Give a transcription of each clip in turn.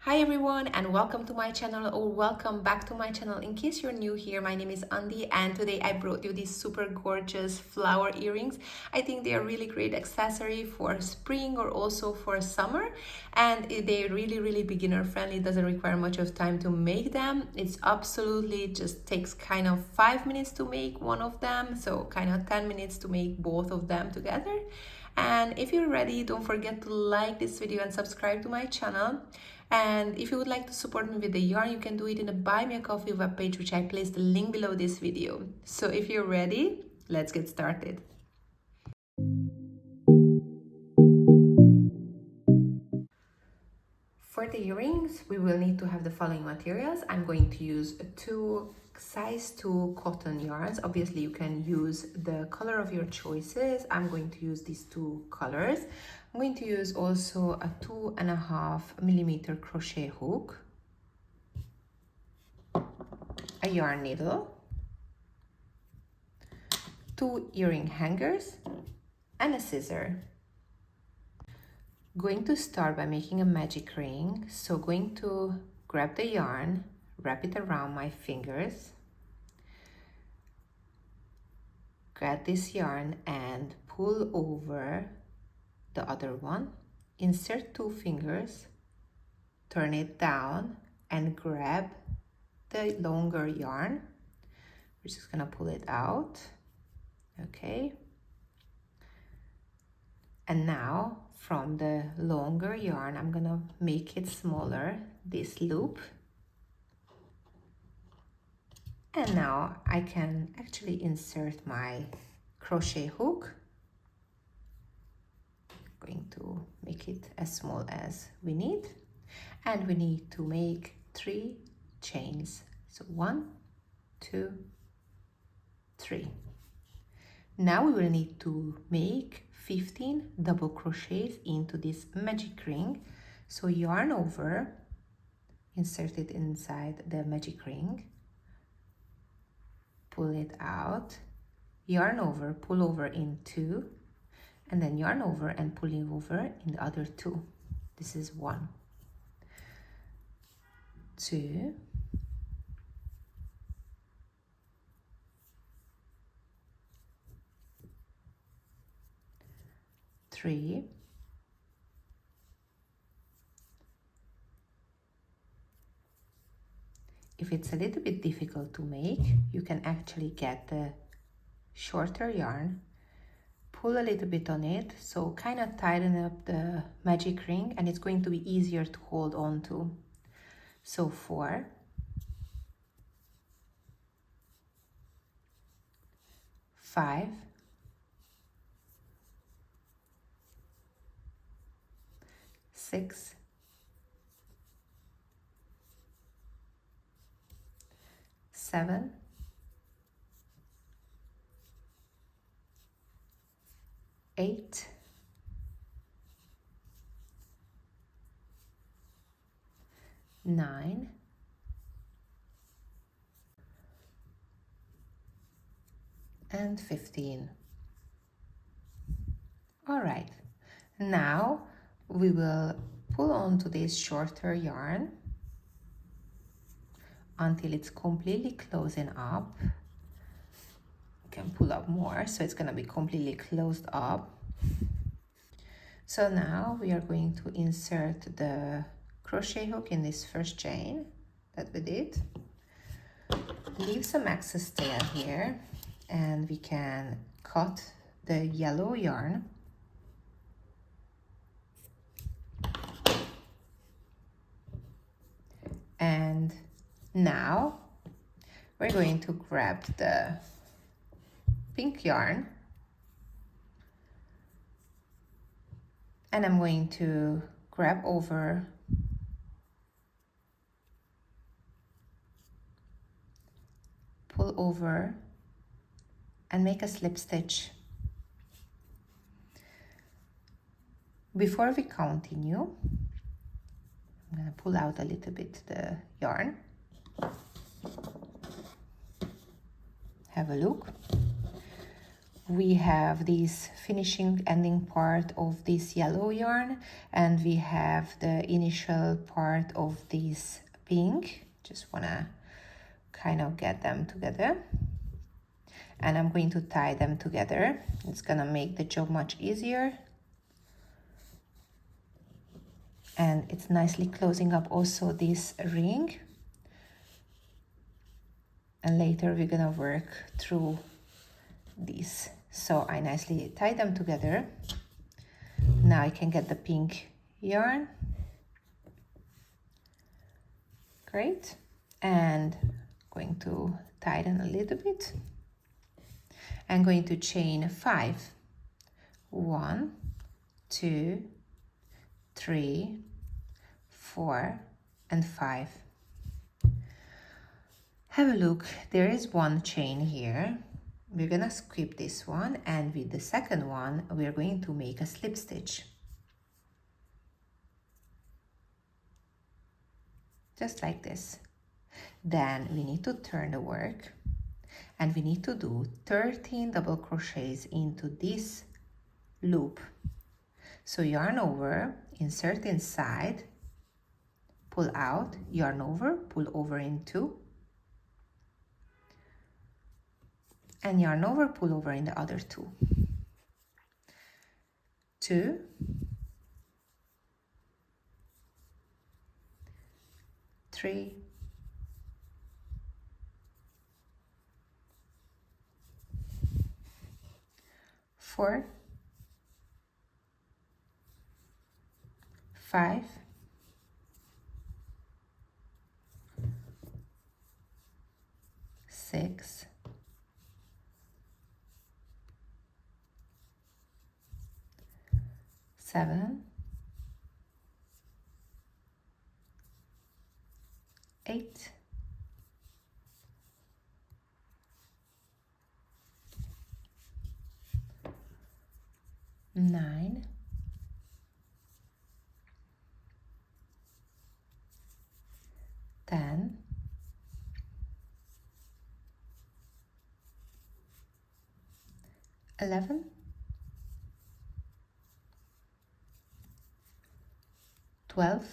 Hi everyone and welcome to my channel, or welcome back to my channel. In case you're new here, my name is Andy and today I brought you these super gorgeous flower earrings. I think they are really great accessory for spring or also for summer, and they're really beginner friendly. It doesn't require much of time to make them. It's absolutely just takes kind of 5 minutes to make one of them, so kind of 10 minutes to make both of them together. And if you're ready, don't forget to like this video and subscribe to my channel. And if you would like to support me with the yarn, you can do it in the Buy Me a Coffee webpage, which I placed the link below this video. So if you're ready, let's get started. For the earrings, we will need to have the following materials. I'm going to use two size 2 cotton yarns. Obviously, you can use the color of your choices. I'm going to use these two colors. I'm going to use also a 2.5mm crochet hook, a yarn needle, 2 earring hangers, and a scissor. Going to start by making a magic ring. So going to grab the yarn, wrap it around my fingers, grab this yarn and pull over the other one, insert 2 fingers, turn it down and grab the longer yarn. We're just gonna pull it out, okay? And now from the longer yarn, I'm gonna make it smaller, this loop. And now I can actually insert my crochet hook. Going to make it as small as we need. And we need to make 3 chains. So 1, 2, 3. Now we will need to make 15 double crochets into this magic ring. So yarn over, insert it inside the magic ring, pull it out, yarn over, pull over in 2, and then yarn over and pulling over in the other 2. This is 1, 2, 3, 4. If it's a little bit difficult to make, you can actually get the shorter yarn, pull a little bit on it, so kind of tighten up the magic ring, and it's going to be easier to hold on to. So 4, 5, 6, 7, 8, 9, and 15. All right, now we will pull onto this shorter yarn until it's completely closing up. You can pull up more, so it's gonna be completely closed up. So now we are going to insert the crochet hook in this first chain that we did. Leave some excess tail here, and we can cut the yellow yarn. And now we're going to grab the pink yarn, and I'm going to grab over, pull over, and make a slip stitch. Before we continue, I'm going to pull out a little bit the yarn. Have a look. we have this finishing ending part of this yellow yarn, and we have the initial part of this pink. Just wanna kind of get them together, and I'm going to tie them together. It's gonna make the job much easier, and it's nicely closing up also this ring, and later we're gonna work through these. So I nicely tie them together. Now I can get the pink yarn. Great. And going to tighten a little bit. I'm going to chain 5. 1, 2, 3, 4, and 5. Have a look. There is one chain here. We're gonna skip this one, and with the second one we're going to make a slip stitch, just like this. Then we need to turn the work, and we need to do 13 double crochets into this loop. So yarn over, insert inside, pull out, yarn over, pull over into, and yarn over, pull over in the other 2. 2, 3, 4, 5, 6, 7, 8, 9, 10, 11, 12,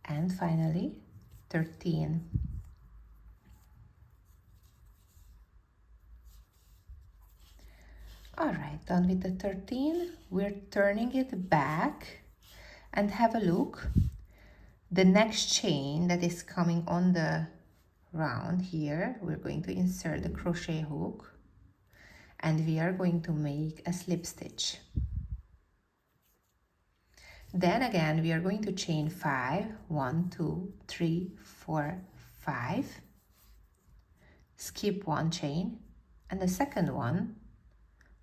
and finally 13. All right, done with the 13. We're turning it back, and have a look. The next chain that is coming on the round here, we're going to insert the crochet hook, and we are going to make a slip stitch. Then again we are going to chain 5. 1, 2, 3, 4, 5, skip one chain, and the second one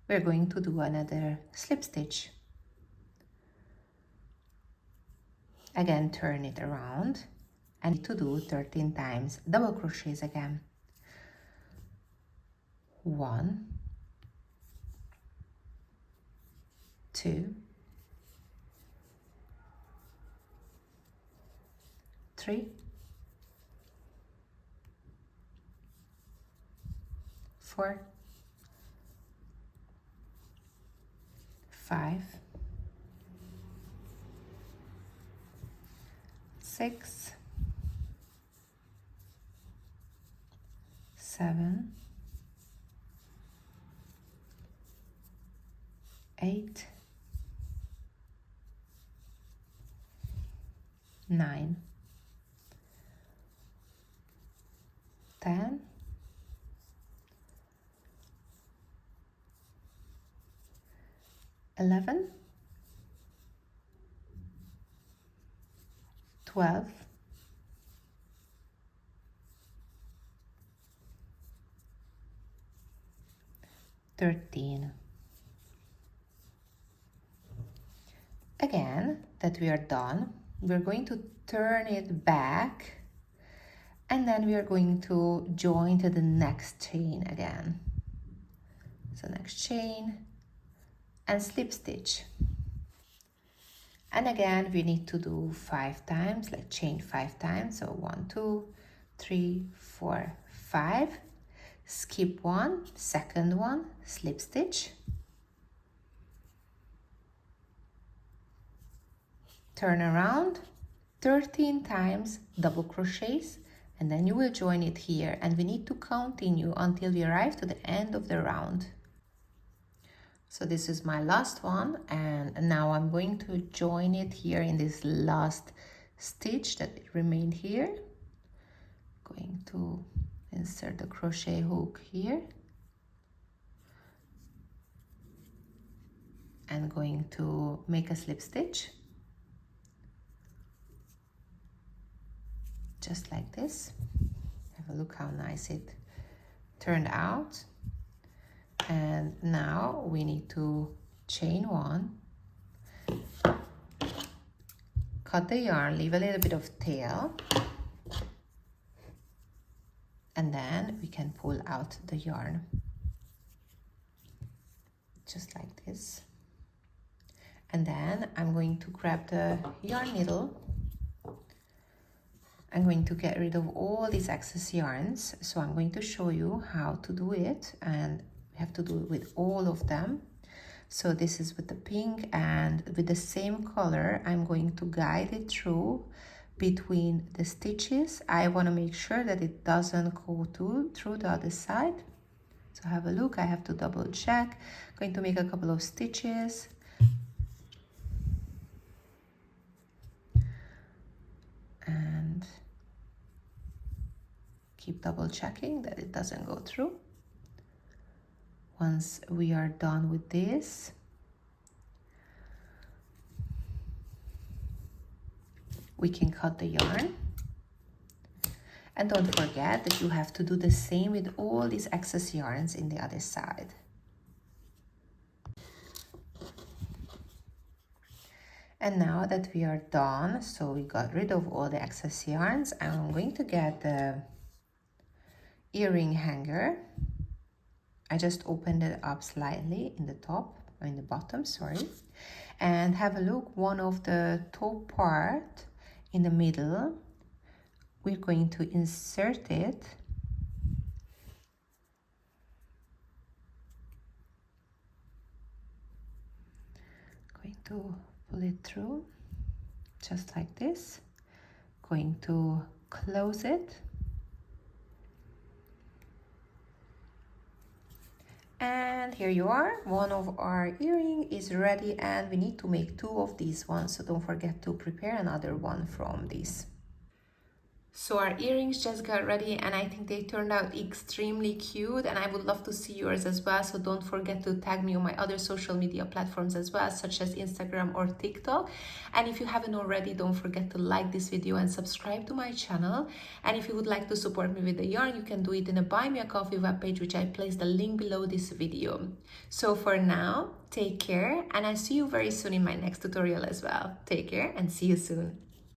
we're going to do another slip stitch. Again, turn it around, and to do 13 times double crochets again. 1, 2, 3, 4, 5, 6, 7, 8, 9, 10, 11, 12, 13. Again, that we are done, we're going to turn it back, and then we are going to join to the next chain again. So next chain and slip stitch. And again, we need to do 5 times, like chain 5 times. So 1, 2, 3, 4, 5, skip 1, second one, slip stitch, turn around 13 times, double crochets, and then you will join it here, and we need to continue until we arrive to the end of the round. So this is my last one, and now I'm going to join it here in this last stitch that remained here. Going to insert the crochet hook here and going to make a slip stitch just like this. Have a look how nice it turned out. And now we need to chain 1, cut the yarn, leave a little bit of tail, and then we can pull out the yarn just like this. And then I'm going to grab the yarn needle. I'm going to get rid of all these excess yarns, so I'm going to show you how to do it, and we have to do it with all of them. So this is with the pink, and with the same color I'm going to guide it through between the stitches. I want to make sure that it doesn't go through the other side. So have a look, I have to double check. Going to make a couple of stitches. And keep double checking that it doesn't go through. Once we are done with this, we can cut the yarn. And don't forget that you have to do the same with all these excess yarns in the other side. And now that we are done, so we got rid of all the excess yarns, I'm going to get the earring hanger. I just opened it up slightly in the top, or in the bottom, sorry. And have a look, one of the top part in the middle, we're going to insert it. Going to pull it through, just like this. Going to close it. And here you are, one of our earring is ready, and we need to make 2 of these ones, so don't forget to prepare another one from these. So our earrings just got ready, and I think they turned out extremely cute, and I would love to see yours as well. So don't forget to tag me on my other social media platforms as well, such as Instagram or TikTok. And if you haven't already, don't forget to like this video and subscribe to my channel. And if you would like to support me with the yarn, you can do it in a Buy Me a Coffee webpage, which I placed the link below this video. So for now, take care, and I'll see you very soon in my next tutorial as well. Take care and see you soon.